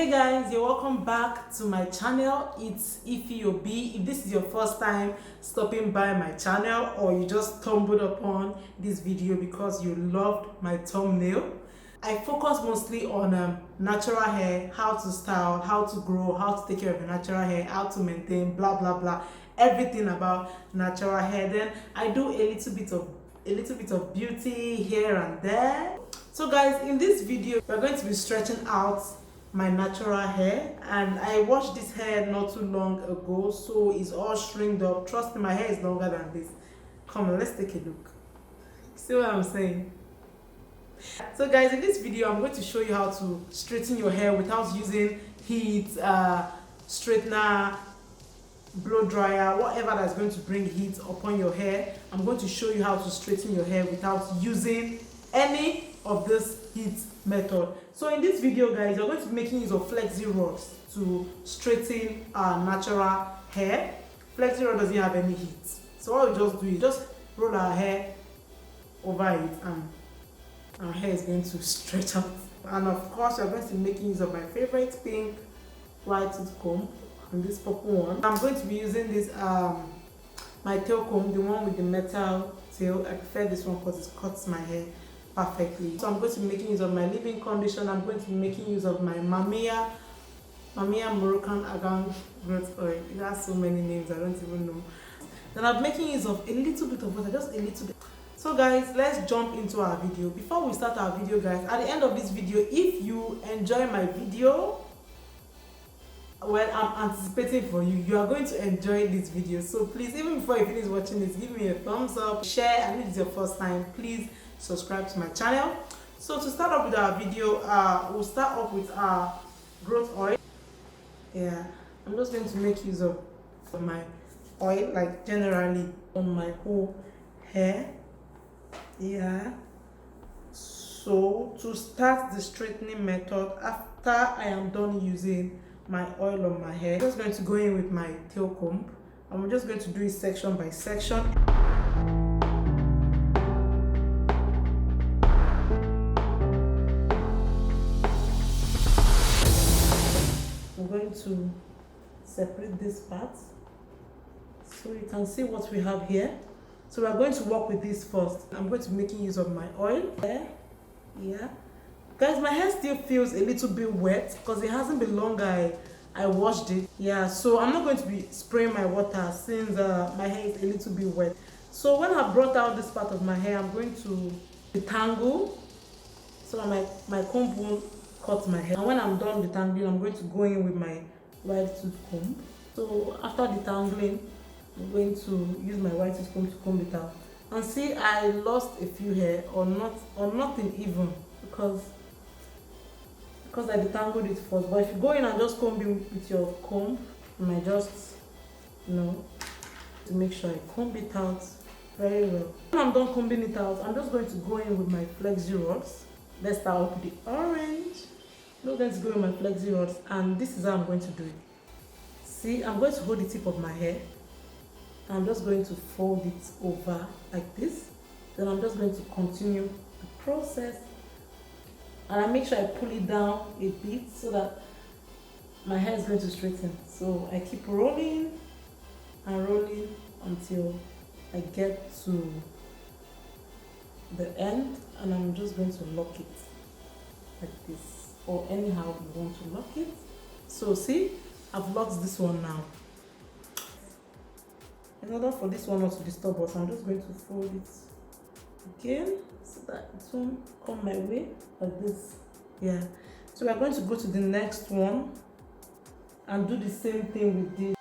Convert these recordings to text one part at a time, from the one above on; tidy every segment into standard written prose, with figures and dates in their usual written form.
Hey guys, you're welcome back to my channel. It's FLEXI. If this is your first time stopping by my channel, or you just stumbled upon this video because you loved my thumbnail, I focus mostly on natural hair, how to style, how to grow, how to take care of your natural hair, how to maintain, blah blah blah, everything about natural hair. Then I do a little bit of beauty here and there. So guys, in this video we're going to be stretching out my natural hair, and I washed this hair not too long ago, so it's all shrinked up. Trust me, my hair is longer than this. Come on, let's take a look. See what I'm saying? So guys, in this video I'm going to show you how to straighten your hair without using heat, straightener, blow dryer, whatever that's going to bring heat upon your hair. I'm going to show you how to straighten your hair without using any of this heat method. So in this video guys, you're going to be making use of FLEXI rods to straighten our natural hair. FLEXI rod doesn't have any heat, so what we just do is just roll our hair over it and our hair is going to stretch out. And of course you're going to be making use of my favorite pink white tooth comb and this purple one. I'm going to be using this my tail comb, the one with the metal tail. I prefer this one because it cuts my hair perfectly. So I'm going to be making use of my leave-in conditioner. I'm going to be making use of my Mamiya Moroccan Argan growth oil. It has so many names, I don't even know. Then I'm making use of a little bit of water, just a little bit. So guys, let's jump into our video. Before we start our video guys, at the end of this video, if you enjoy my video, well, I'm anticipating for you, you are going to enjoy this video. So please, even before you finish watching this, give me a thumbs up, share, and if it's your first time, please subscribe to my channel. So to start off with our video, we'll start off with our growth oil. Yeah, I'm just going to make use of my oil, like generally on my whole hair. Yeah, so to start the straightening method, after I am done using my oil on my hair, I'm just going to go in with my tail comb. I'm just going to do it section by section. I'm going to separate this part so you can see what we have here. So we are going to work with this first. I'm going to be making use of my oil there. Yeah, guys, my hair still feels a little bit wet because it hasn't been long I washed it. Yeah, so I'm not going to be spraying my water since my hair is a little bit wet. So when I brought out this part of my hair, I'm going to detangle so that my comb won't cut my hair. And when I'm done detangling, I'm going to go in with my white tooth comb. So after detangling, I'm going to use my white tooth comb to comb it out. And see, I lost a few hair, or nothing even, because I detangled it first. But if you go in and just comb it with your comb, you might just, to make sure I comb it out very well. When I'm done combing it out, I'm just going to go in with my FLEXI rods. Let's start with the orange. I'm going to go in my FLEXI rods, and this is how I'm going to do it. See, I'm going to hold the tip of my hair. I'm just going to fold it over like this. Then I'm just going to continue the process, and I make sure I pull it down a bit so that my hair is going to straighten. So I keep rolling and rolling until I get to the end, and I'm just going to lock it like this, or anyhow you want to lock it. So see, I've locked this one now. In order for this one not to disturb us, I'm just going to fold it again so that it won't come my way like this. Yeah, so we're going to go to the next one and do the same thing with this.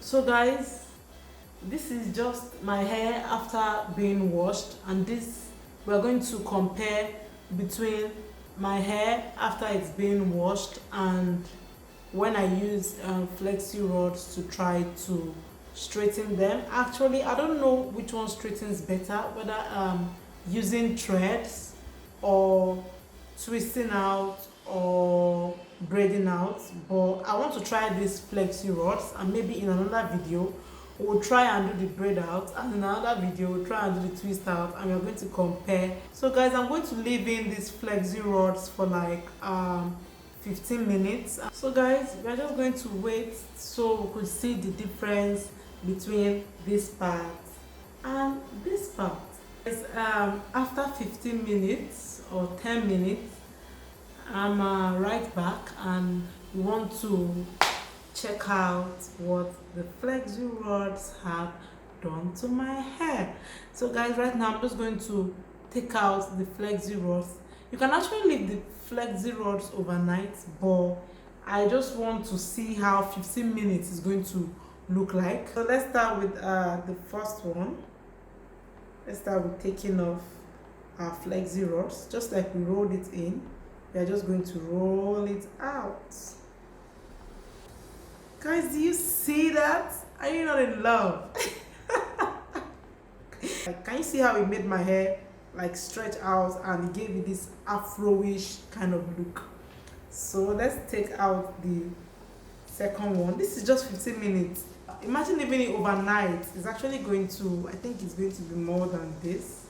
So guys, this is just my hair after being washed, and this we're going to compare between my hair after it's been washed and when I use FLEXI rods to try to straighten them. Actually, I don't know which one straightens better, whether using threads or twisting out or braiding out, but I want to try these FLEXI rods, and maybe in another video we'll try and do the braid out, and in another video we'll try and do the twist out, and we're going to compare. So guys, I'm going to leave in these FLEXI rods for like 15 minutes. So guys, we're just going to wait so we could see the difference between this part and this part. After 15 minutes or 10 minutes, I'm right back, and we want to check out what the FLEXI rods have done to my hair. So guys, right now I'm just going to take out the FLEXI rods. You can actually leave the FLEXI rods overnight, but I just want to see how 15 minutes is going to look like. So let's start with the first one. Let's start with taking off our FLEXI rods. Just like we rolled it in, we are just going to roll it out. Guys, do you see that? Are you not in love? Can you see how it made my hair like stretch out, and it gave me this afro-ish kind of look? So let's take out the second one. This is just 15 minutes. Imagine leaving it overnight. It's actually going to, I think it's going to be more than this.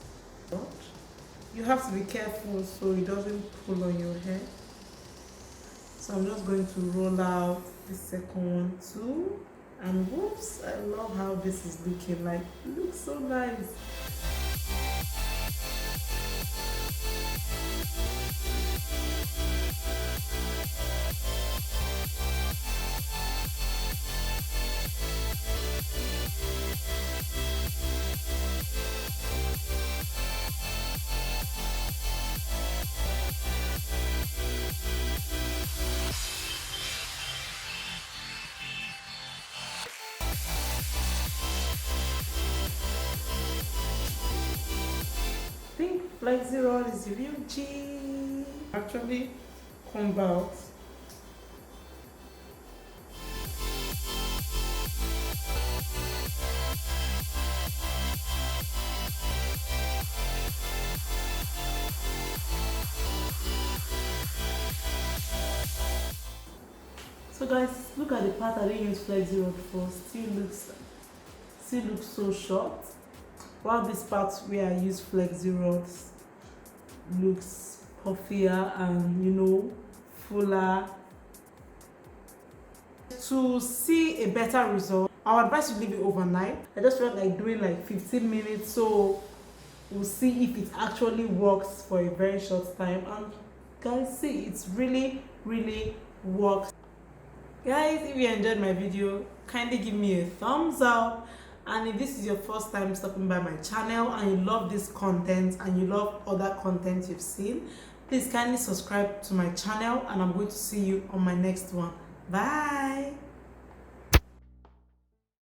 You have to be careful so it doesn't pull on your hair. So I'm just going to roll out the second one too. And whoops, I love how this is looking. Like, it looks so nice. I think FLEXI rod is the real G. Actually, comb out. So guys, look at the part I didn't use FLEXI rod for. Still looks so short. While this part where I use FLEXI rods looks puffier and, you know, fuller. To see a better result, I would advise you leave it overnight. I just felt like doing like 15 minutes, so we'll see if it actually works for a very short time. And guys, see, it's really works. Guys, if you enjoyed my video, kindly give me a thumbs up. And if this is your first time stopping by my channel and you love this content and you love other content you've seen, please kindly subscribe to my channel, and I'm going to see you on my next one. Bye.